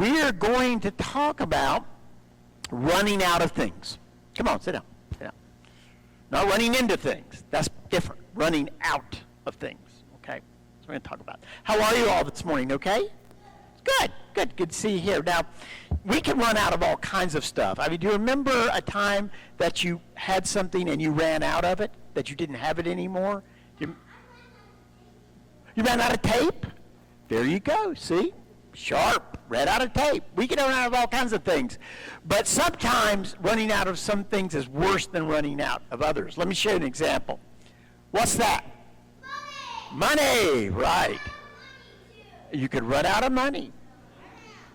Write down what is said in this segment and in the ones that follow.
we're going to talk about running out of things. Come on, sit down. Sit down. Not running into things. That's different. Running out of things. Okay? That's what we're going to talk about. How are you all this morning? Okay? Good. Good. Good to see you here. Now, we can run out of all kinds of stuff. I mean, do you remember a time that you had something and you ran out of it? That you didn't have it anymore? You ran out of tape? There you go. See? Sharp. Ran out of tape. We can run out of all kinds of things. But sometimes running out of some things is worse than running out of others. Let me show you an example. What's that? Money. Right. You could run out of money.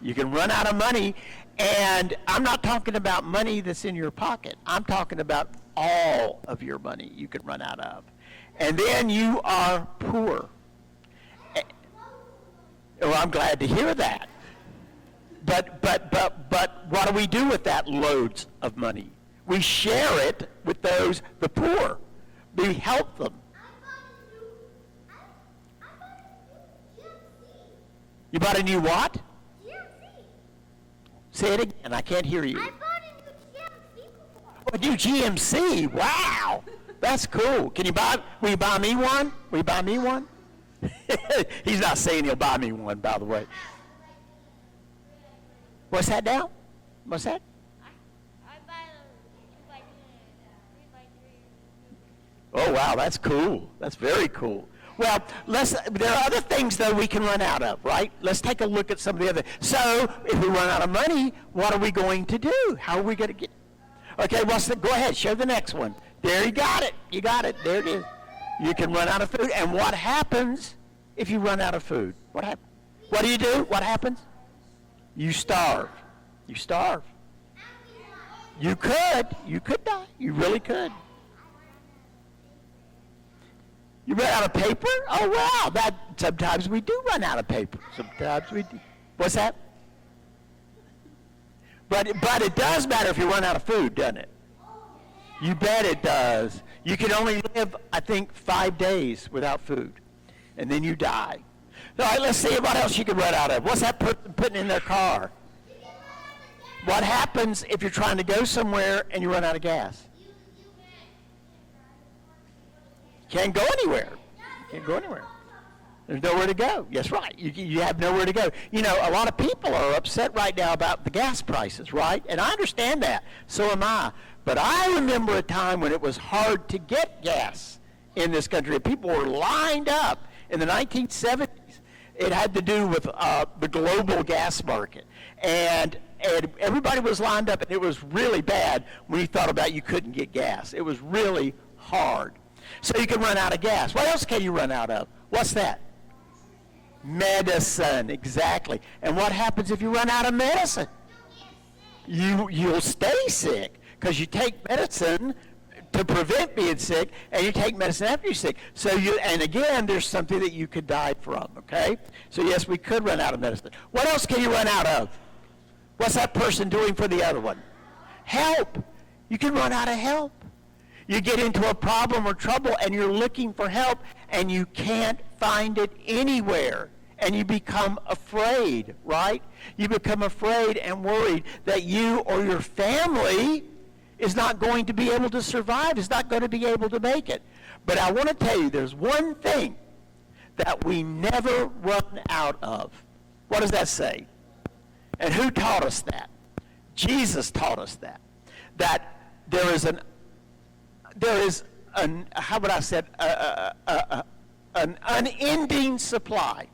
You can run out of money, and I'm not talking about money that's in your pocket. I'm talking about all of your money you could run out of. And then you are poor. Well, I'm glad to hear that. But what do we do with that loads of money? We share it with those, the poor. We help them. You bought a new what? Say it again. I can't hear you. I bought a new GMC before. Oh, a new GMC. Wow. That's cool. Will you buy me one? Will you buy me one? He's not saying he'll buy me one, by the way. What's that now? What's that? I buy a 2x2 and 3x3. Oh, wow. That's cool. That's very cool. Well, there are other things, though, we can run out of, right? Let's take a look at some of the other. So, if we run out of money, what are we going to do? How are we going to get? Okay, go ahead, show the next one. There, you got it. You got it. There it is. You can run out of food. And what happens if you run out of food? What happens? What do you do? What happens? You starve. You starve. You could die. You really could. You run out of paper? Oh, wow. Sometimes we do run out of paper. Sometimes we do. What's that? But it does matter if you run out of food, doesn't it? You bet it does. You can only live, I think, 5 days without food. And then you die. All right, let's see what else you can run out of. What's that person putting in their car? What happens if you're trying to go somewhere and you run out of gas? Can't go anywhere. Can't go anywhere. There's nowhere to go. Yes, right. You have nowhere to go. You know, a lot of people are upset right now about the gas prices, right? And I understand that. So am I. But I remember a time when it was hard to get gas in this country. People were lined up in the 1970s. It had to do with the global gas market. And everybody was lined up, and it was really bad when you thought about you couldn't get gas. It was really hard. So you can run out of gas. What else can you run out of? What's that? Medicine, exactly. And what happens if you run out of medicine? You'll stay sick because you take medicine to prevent being sick, and you take medicine after you're sick. And again, there's something that you could die from, okay? So yes, we could run out of medicine. What else can you run out of? What's that person doing for the other one? Help. You can run out of help. You get into a problem or trouble and you're looking for help and you can't find it anywhere. And you become afraid, right? You become afraid and worried that you or your family is not going to be able to survive, is not going to be able to make it. But I want to tell you, there's one thing that we never run out of. What does that say? And who taught us that? Jesus taught us that. That there is an unending supply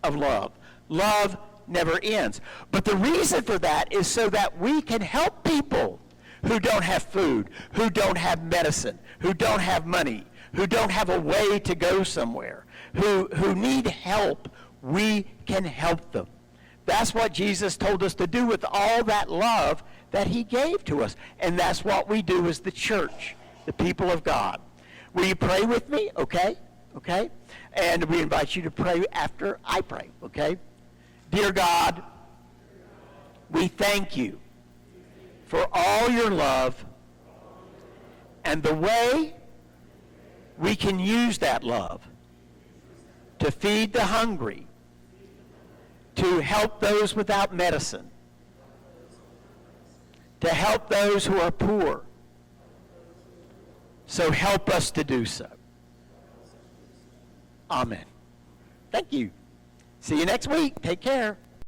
of love. Love never ends. But the reason for that is so that we can help people who don't have food, who don't have medicine, who don't have money, who don't have a way to go somewhere, who need help. We can help them. That's what Jesus told us to do with all that love that he gave to us. And that's what we do as the church, the people of God. Will you pray with me? Okay? Okay? And we invite you to pray after I pray. Okay? Dear God, we thank you for all your love and the way we can use that love to feed the hungry, to help those without medicine, to help those who are poor. So help us to do so. Amen. Thank you. See you next week. Take care.